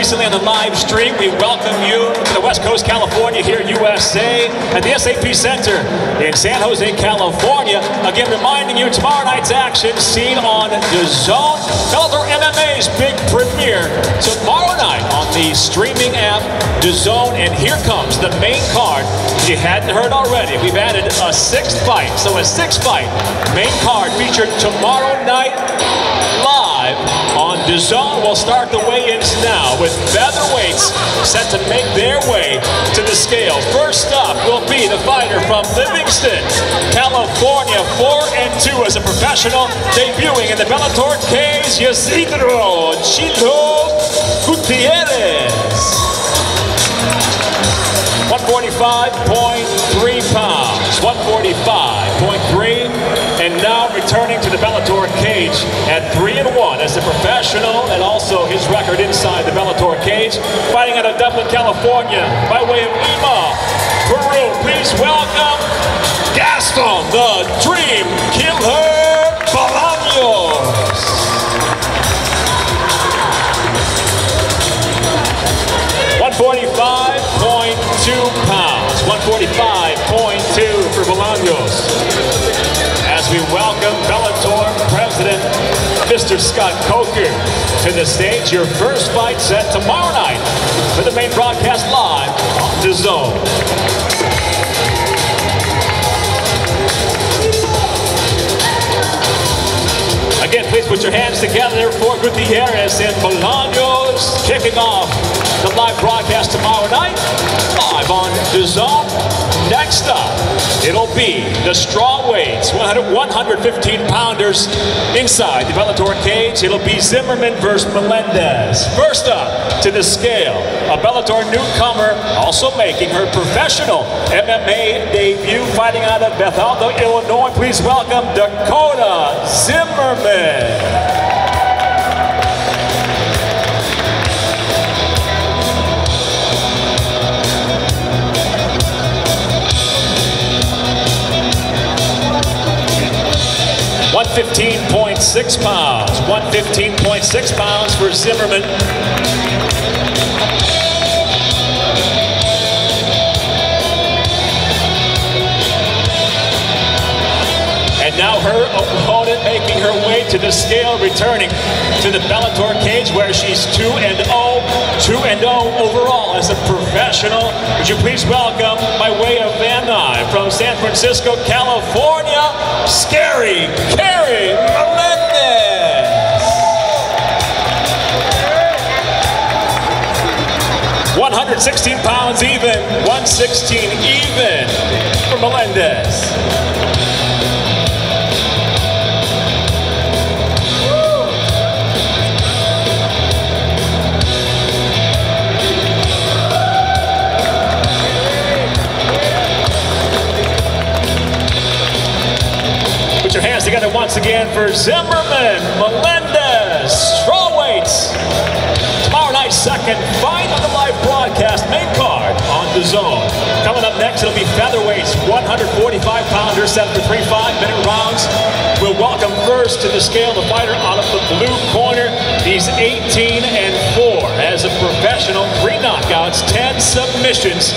recently on the live stream, we welcome you to the West Coast, California, here USA, at the SAP Center in San Jose, California. Again, reminding you, tomorrow night's action seen on DAZN. Bellator MMA's big premiere tomorrow night on the streaming app DAZN. And here comes the main card. If you hadn't heard already, we've added a sixth fight. So a six-fight main card featured tomorrow night live on DAZN. We'll start the weigh-ins now with featherweights set to make their way to the scale. First up will be the fighter from Livingston, California, 4-2 as a professional, debuting in the Bellator cage, Isidro Chilo Gutierrez. 145.3 pounds, 145.3, and now returning to the Bellator cage at 3-1 as a professional, and also his record inside the Bellator cage, fighting out of Dublin, California, by way of Lima, Peru. Please welcome Gaston, the Dream Killer Bolaños. 145.2 pounds, 145.2 for Bolaños. As we welcome Bellator President, Mr. Scott Coker, to the stage. Your first fight set tomorrow night for the main broadcast live on DAZN. Again, please put your hands together for Gutierrez and Bolaños, kicking off the live broadcast tomorrow night, live on DAZN. Next up, it'll be the Strawweights, 115-pounders inside the Bellator cage. It'll be Zimmerman versus Melendez. First up to the scale, a Bellator newcomer, also making her professional MMA debut, fighting out of Bethel, Illinois. Please welcome Dakota Zimmerman. $115.6 pounds. 115.6 pounds for Zimmerman. And now her opponent making her way to the scale, returning to the Bellator cage where she's 2-0 overall as a professional. Would you please welcome, by way of Van Nuys from San Francisco, California, Scary Carrie Melendez. $116 pounds even, 116 even for Melendez. Your hands together once again for Zimmerman, Melendez, Strawweights. Tomorrow night's second fight on the live broadcast, main card on DAZN. Coming up next, it'll be featherweights, 145-pounders set for 3 5-minute rounds. We'll welcome first to the scale the fighter out of the blue corner. He's 18-4 as a professional, 3 knockouts, 10 submissions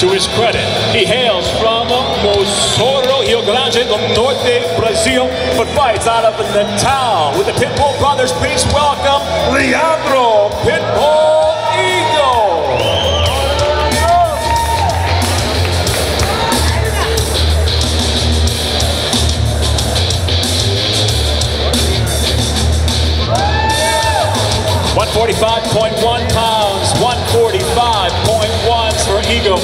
to his credit. He hails from Mosoro, Rio Grande do Norte, Brazil, but fights out of Natal with the Pitbull brothers. Please welcome Leandro Pitbull Eagle. $145.1 pounds, 145.1 for Eagle.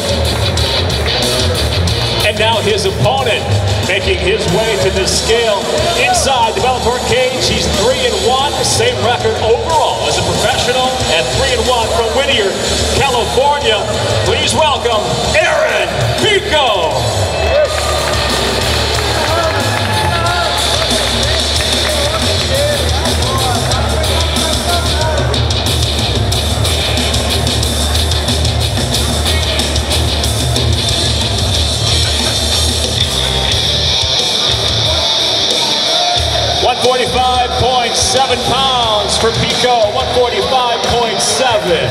And now his opponent making his way to the scale inside the Bellator cage. He's 3-1, same record overall as a professional, and 3-1 from Whittier, California. Please welcome Aaron Pico. $145.7 pounds for Pico, 145.7. 137.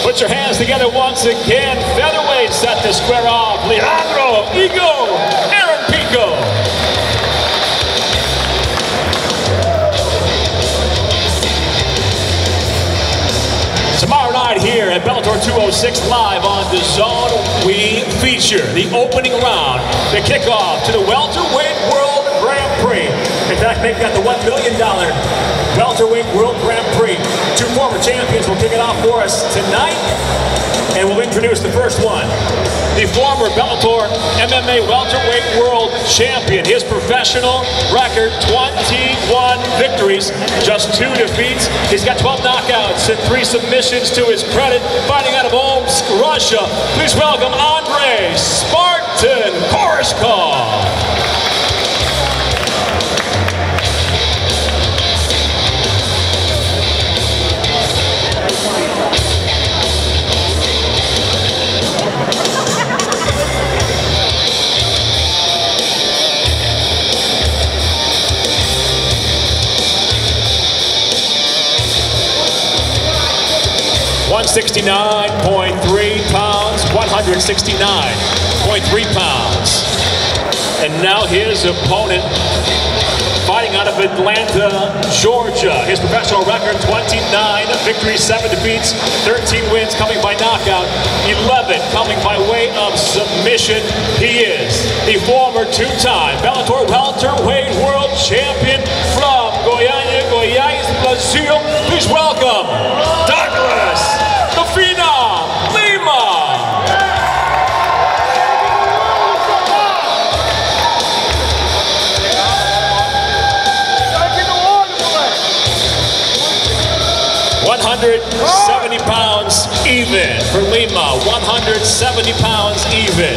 Put your hands together once again. Featherweight set to square off. Leandro, Ego, Aaron Pico. Tomorrow night here at Bellator 206 live on the Zone, we feature the opening round, the kickoff to the welterweight World Grand Prix. In fact, they've got the $1 million welterweight World Grand Prix. Two former champions will kick it off for us tonight, and we'll introduce the first one. The former Bellator MMA welterweight world champion. His professional record, 21 victories, just 2 defeats. He's got 12 knockouts and 3 submissions to his credit. Fighting out of Omsk, Russia. Please welcome Andrei Spartan Koreshkov. 169.3 pounds, 169.3 pounds. And now his opponent, fighting out of Atlanta, Georgia. His professional record, 29 victories, 7 defeats, 13 wins coming by knockout, 11 coming by way of submission. He is the former 2-time Bellator welterweight world champion from Cureaño, Brazil. Please welcome Douglas Lima. 170 pounds even for Lima. 170 pounds even.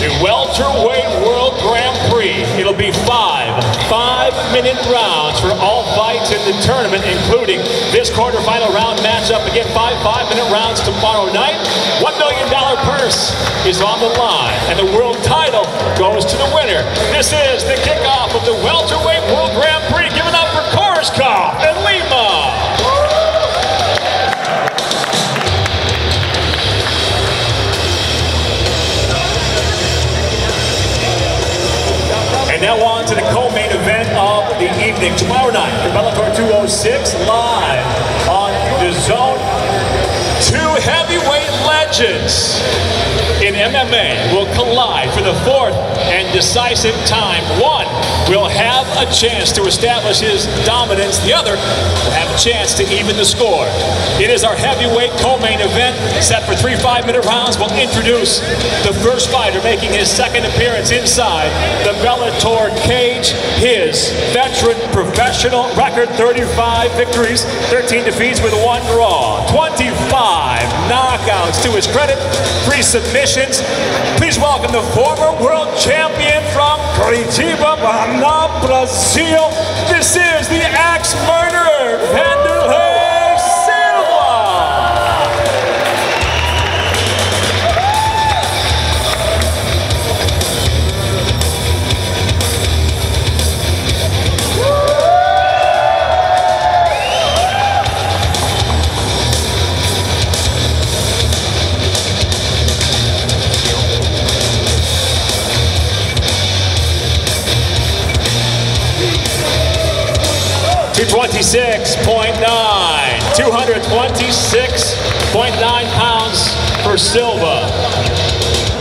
The welterweight world Grand Prix. It'll be 5-minute rounds for all fights in the tournament, including this quarterfinal round matchup. Again, 5-minute rounds tomorrow night. $1 million purse is on the line, and the world title goes to the winner. This is the kickoff of the welterweight world Grand Prix. Give it up for Koreshkov and Lima. Now on to the co-main event of the evening. Tomorrow night, the Bellator 206 live on the Zone. 2 heavyweight legends in MMA will collide for the 4th and decisive time. One will have a chance to establish his dominance. The other will have a chance to even the score. It is our heavyweight co-main event set for 3 5-minute rounds. We'll introduce the first fighter making his 2nd appearance inside the Bellator cage. His veteran professional record, 35 victories, 13 defeats with 1 draw, 25 knockouts to his credit, 3 submissions. Please welcome the former world champion from Curitiba, Brazil. This is the axe murderer, Vanderlei Silva. $226.9 pounds for Silva.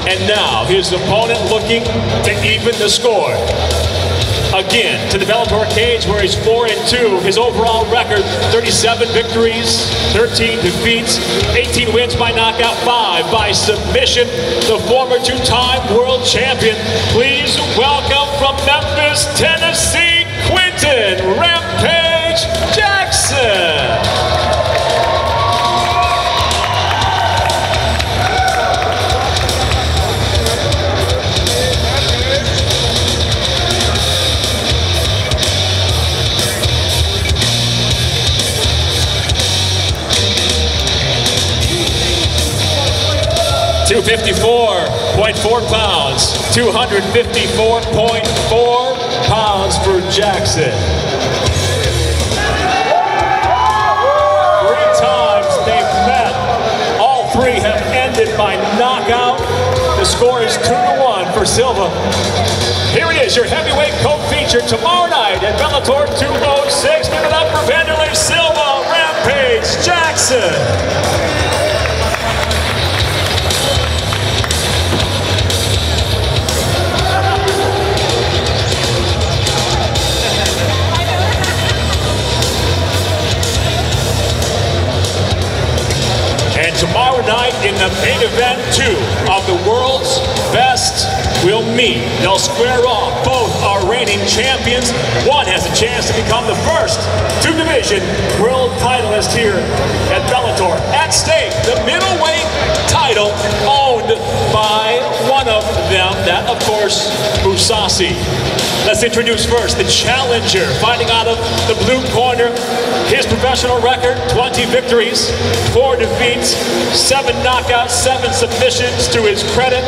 And now his opponent looking to even the score. Again, to the Bellator cage where he's 4-2. His overall record, 37 victories, 13 defeats, 18 wins by knockout, 5 by submission. The former 2-time world champion. Please welcome from Memphis, Tennessee, Quinton Rampage Jackson. 254.4 pounds, 254.4 pounds for Jackson. 3 times they've met. All 3 have ended by knockout. The score is 2-1 for Silva. Here it is, your heavyweight co-feature tomorrow night at Bellator 206. Give it up for Vanderlei Silva, Rampage Jackson. And tomorrow night in the main event, 2 of the world's best will meet. They'll square off. Both are reigning champions. One has a chance to become the first 2-division world titleist here at Bellator. At stake, the middleweight title owned by one of them, that of course, Mousasi. Let's introduce first the challenger, fighting out of the blue corner. His professional record, 20 victories, 4 defeats, 7 knockouts, 7 submissions to his credit.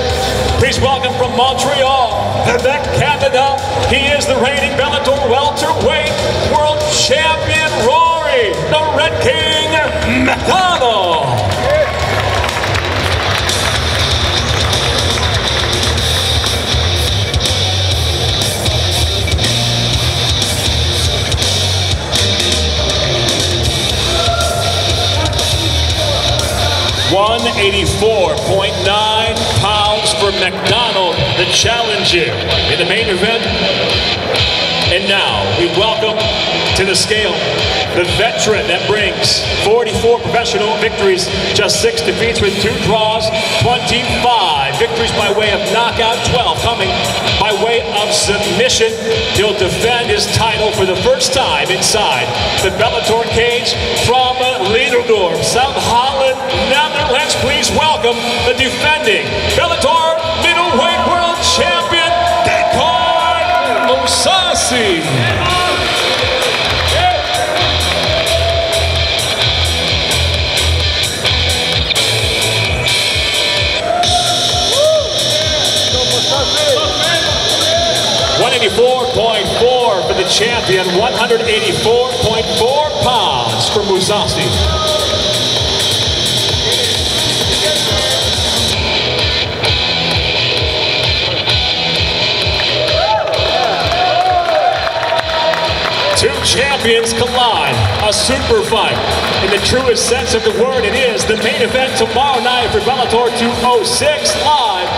Please welcome from Montreal, Quebec, Canada. He is the reigning Bellator welterweight world champion, Rory, the Red King McDonald. $184.9 pounds for McDonald, the challenger in the main event. And now we welcome to the scale the veteran that brings 44 professional victories, just 6 defeats with 2 draws, 25 victories by way of knockout, 12 coming by way of submission. He'll defend his title for the first time inside the Bellator cage from Leiderdorp, South Holland, Netherlands. Please welcome the defending Bellator middleweight world champion, Mousasi. $184.4 for the champion, 184.4 pounds for Mousasi. Two champions collide, a super fight. In the truest sense of the word, it is the main event tomorrow night for Bellator 206 live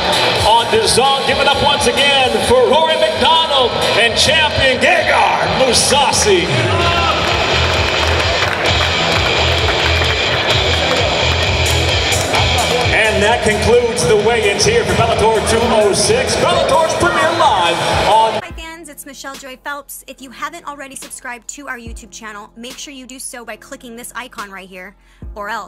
on DAZN. Give it up once again for Rory McDonald and champion Gegard Mousasi. And that concludes the weigh-ins here for Bellator 206. Bellator's premiere live on... Hi fans, it's Michelle Joy Phelps. If you haven't already subscribed to our YouTube channel, make sure you do so by clicking this icon right here, or else.